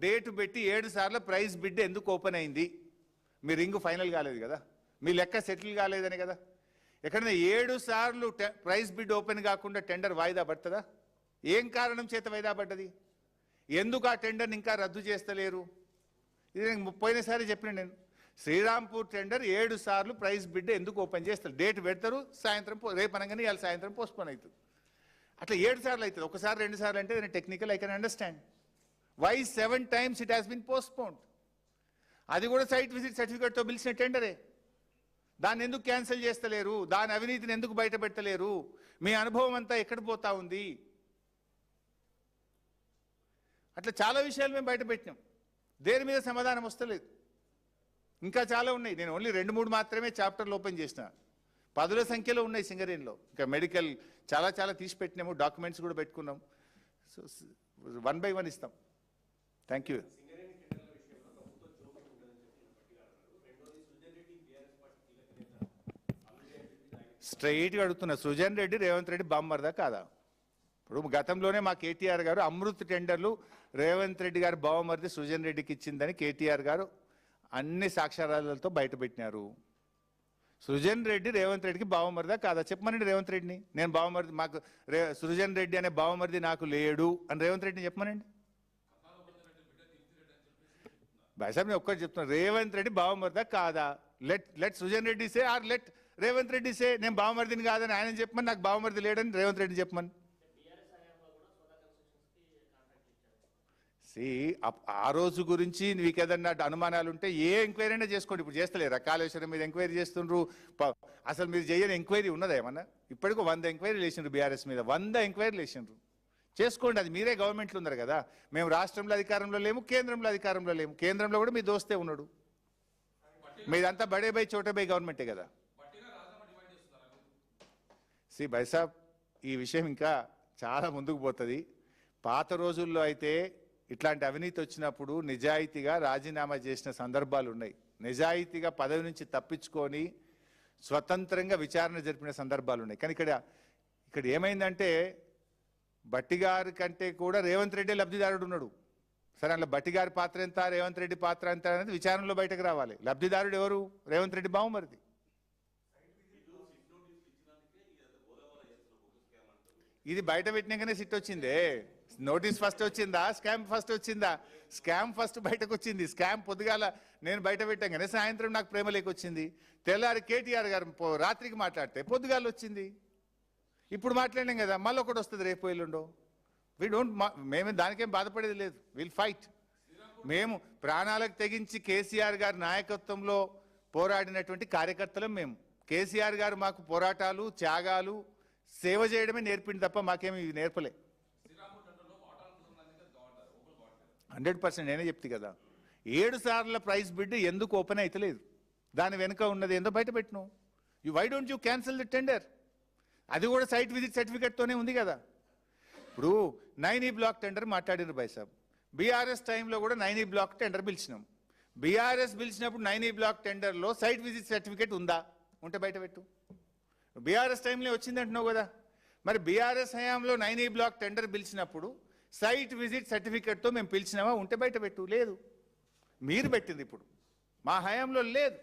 Date పెట్టి 7 సార్లు price bid ఎందుకు ఓపెన్ అయింది? మీ రింగ్ ఫైనల్ కాలేదు కదా, మీ లెక్క సెటిల్ కాలేదని కదా. ఎక్కడైనా 7 సార్లు ప్రైస్ బిడ్ ఓపెన్ కాకుండా టెండర్ వాయిదా పడుతుందా? ఏం కారణం చేత వాయిదా పడ్డది? ఎందుకు ఆ టెండర్ని ఇంకా రద్దు చేస్తలేరు? ఇది నేను పోయినసారి చెప్పిన, నేను శ్రీరాంపూర్ టెండర్ 7 సార్లు ప్రైస్ బిడ్ ఎందుకు ఓపెన్ చేస్తారు? డేట్ పెడతారు, సాయంత్రం రేపు అనగానే ఇవాళ సాయంత్రం పోస్ట్పోన్ అవుతుంది. అట్లా 7 సార్లు అవుతుంది. ఒకసారి 2 సార్లు అంటే technical I can understand. Why 7 times it has been postponed? అది కూడా సైట్ విజిట్ సర్టిఫికేట్తో పిలిచిన టెండరే. దాన్ని ఎందుకు క్యాన్సిల్ చేస్తలేరు? దాని అవినీతిని ఎందుకు బయట పెట్టలేరు? మీ అనుభవం అంతా ఎక్కడ పోతా ఉంది? అట్లా చాలా విషయాలు మేము బయట పెట్టినాం, దేని మీద సమాధానం వస్తలేదు. ఇంకా చాలా ఉన్నాయి. నేను ఓన్లీ 2-3 మాత్రమే చాప్టర్లు ఓపెన్ చేసిన, 10ల సంఖ్యలో ఉన్నాయి సింగరేణిలో. ఇంకా మెడికల్ చాలా చాలా తీసి పెట్టినాము, డాక్యుమెంట్స్ కూడా పెట్టుకున్నాం. సో 1 by 1 ఇస్తాం. Thank you. స్ట్రైట్గా అడుగుతున్నా, సృజన్ రెడ్డి రేవంత్ రెడ్డి బామ్మర్దా కాదా? ఇప్పుడు గతంలోనే మా కేటీఆర్ గారు అమృత్ టెండర్లు రేవంత్ రెడ్డి గారు బావమరిది సృజన్ రెడ్డికి ఇచ్చిందని కేటీఆర్ గారు అన్ని సాక్ష్యాధారాలతో బయటపెట్టినారు. సృజన్ రెడ్డి రేవంత్ రెడ్డికి బావమరిదా కాదా చెప్పమనండి. రేవంత్ రెడ్డిని నేను బావమరిది, మాకు సృజన్ రెడ్డి అనే బావమరిది నాకు లేడు అని రేవంత్ రెడ్డిని చెప్పమనండి. భాయ్సాబ్ నేను ఒక్కటి చెప్తున్నా, రేవంత్ రెడ్డి బావమరిదా కాదా? Let Srujan Reddy say or let Revanth Reddy say నేను బావమరిదిని కాదని ఆయన చెప్పమని, నాకు బావమరిది లేడని రేవంత్ రెడ్డి చెప్పమని. ఆ రోజు గురించి మీకు ఏదన్నా అనుమానాలు ఉంటే ఏ ఎంక్వైరీ అయినా చేసుకోండి. ఇప్పుడు చేస్తలేరా? కాళేశ్వరం మీద ఎంక్వైరీ చేస్తుండ్రు. అసలు మీరు చేయని ఎంక్వైరీ ఉన్నదా ఏమన్నా? ఇప్పటికీ 100 ఎంక్వైరీలు వేసిండ్రు బీఆర్ఎస్ మీద, 100 ఎంక్వైరీలు వేసిండ్రు. చేసుకోండి, అది మీరే గవర్నమెంట్లో ఉన్నారు కదా. మేము రాష్ట్రంలో అధికారంలో లేము, కేంద్రంలో అధికారంలో లేము. కేంద్రంలో కూడా మీ దోస్తే ఉన్నాడు. మీదంతా బడే బై చోటే బై గవర్నమెంటే కదా. భాయ్సాబ్ ఈ విషయం ఇంకా చాలా ముందుకు పోతుంది. పాత రోజుల్లో అయితే ఇట్లాంటి అవినీతి వచ్చినప్పుడు నిజాయితీగా రాజీనామా చేసిన సందర్భాలు ఉన్నాయి. నిజాయితీగా పదవి నుంచి తప్పించుకొని స్వతంత్రంగా విచారణ జరిపిన సందర్భాలు ఉన్నాయి. కానీ ఇక్కడ ఏమైందంటే భట్టి గారి కంటే కూడా రేవంత్ రెడ్డి లబ్ధిదారుడు ఉన్నాడు. సరే, అలా భట్టి గారి పాత్ర ఎంత, రేవంత్ రెడ్డి పాత్ర ఎంత అనేది విచారణలో బయటకు రావాలి. లబ్ధిదారుడు ఎవరు? రేవంత్ రెడ్డి బావమరిది. ఇది బయట పెట్టినాకనే సిట్ వచ్చిందే. నోటీస్ ఫస్ట్ వచ్చిందా, స్కామ్ ఫస్ట్ వచ్చిందా? స్కామ్ ఫస్ట్ బయటకు వచ్చింది. స్కామ్ పొద్దుగాల నేను బయట పెట్టాగానే సాయంత్రం నాకు ప్రేమ లేకొచ్చింది. తెల్లారి కేటీఆర్ గారు రాత్రికి మాట్లాడితే పొద్దుగాల వచ్చింది. ఇప్పుడు మాట్లాడినాం కదా, మళ్ళీ ఒకటి వస్తుంది రేపు ఎల్లుండో. మేము దానికేం బాధపడేది లేదు. Will fight. మేము ప్రాణాలకు తెగించి కేసీఆర్ గారి నాయకత్వంలో పోరాడినటువంటి కార్యకర్తలం మేము. కేసీఆర్ గారు మాకు పోరాటాలు, త్యాగాలు, సేవ చేయడమే నేర్పింది తప్ప మాకేమి నేర్పలే. 100% నేనే చెప్తే కదా, 7 సార్ల ప్రైస్ బిడ్ ఎందుకు ఓపెన్ అవుతలేదు? దాని వెనుక ఉన్నది ఏందో బయట పెట్టిను. Why don't you cancel the tender? అది కూడా సైట్ విజిట్ సర్టిఫికేట్తోనే ఉంది కదా. ఇప్పుడు 9E బ్లాక్ టెండర్ మాట్లాడినారు భాయ్సాబ్. బీఆర్ఎస్ టైంలో కూడా 9E బ్లాక్ టెండర్ పిలిచినాం. బీఆర్ఎస్ పిలిచినప్పుడు 9E బ్లాక్ టెండర్లో సైట్ విజిట్ సర్టిఫికేట్ ఉందా? ఉంటే బయట పెట్టు. బీఆర్ఎస్ టైంలో వచ్చింది అంటున్నావు కదా. మరి బీఆర్ఎస్ హయాంలో 9E బ్లాక్ టెండర్ పిలిచినప్పుడు సైట్ విజిట్ సర్టిఫికేట్తో మేము పిలిచినామా? ఉంటే బయట పెట్టు. లేదు, మీరు పెట్టింది. ఇప్పుడు మా హయాంలో లేదు.